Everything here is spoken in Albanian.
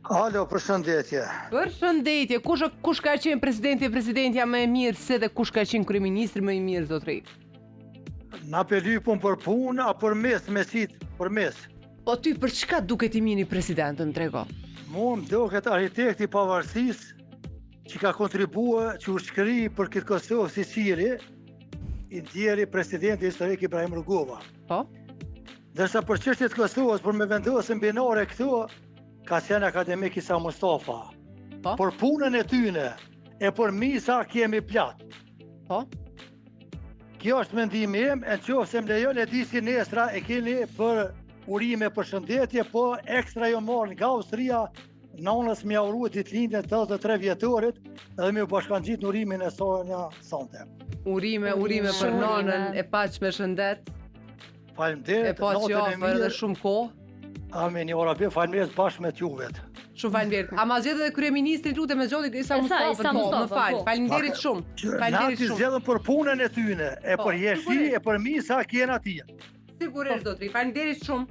Alo, përshëndetje. Përshëndetje, kush ka qenë presidentja më e mirë se dhe kush ka qenë kryeministri më i mirë, zotri? Na lypun për punë, a për mes, mesit, për mes. Po ty për çka duket i mini presidentën, trego? Mu më duket arhitekti pavarësisë që ka kontribua që ushkëri për këtë Kosovë Sicili, i ndjeri presidenti historik Ibrahim Rugova. Po? Dërsa për çështjet e Kosovës, për me vendosën binare këtu, ka qenë akademik Isa Mustafa. Po? Për punën e tyne, e për misa kemi plot. Po? Kjo është mendimi im, e qoftë se më lejon e di si nesra e keni për urime për shëndetje, po ekstra jo marrë nga Austria, nanës më uru ditëlindjen 83 vjetorit, edhe më bashkangjit në urimin e sonja sante. Urime për nanën e paqme shëndet. Faleminderit. E pa që ofër dhe shumë kohë. Amin, një orabe, faleminderit bashkë me t'juvet. Shumë faleminderit. A ma zgjedhë dhe kryeministri lutem me zgjodhi Isa Mustafa, më fal. Faleminderit shumë. Nati zgjedhën për punën e tyne, e për jeshi, e për misa kjena tije. Sigurisht, zotri. Faleminderit shumë.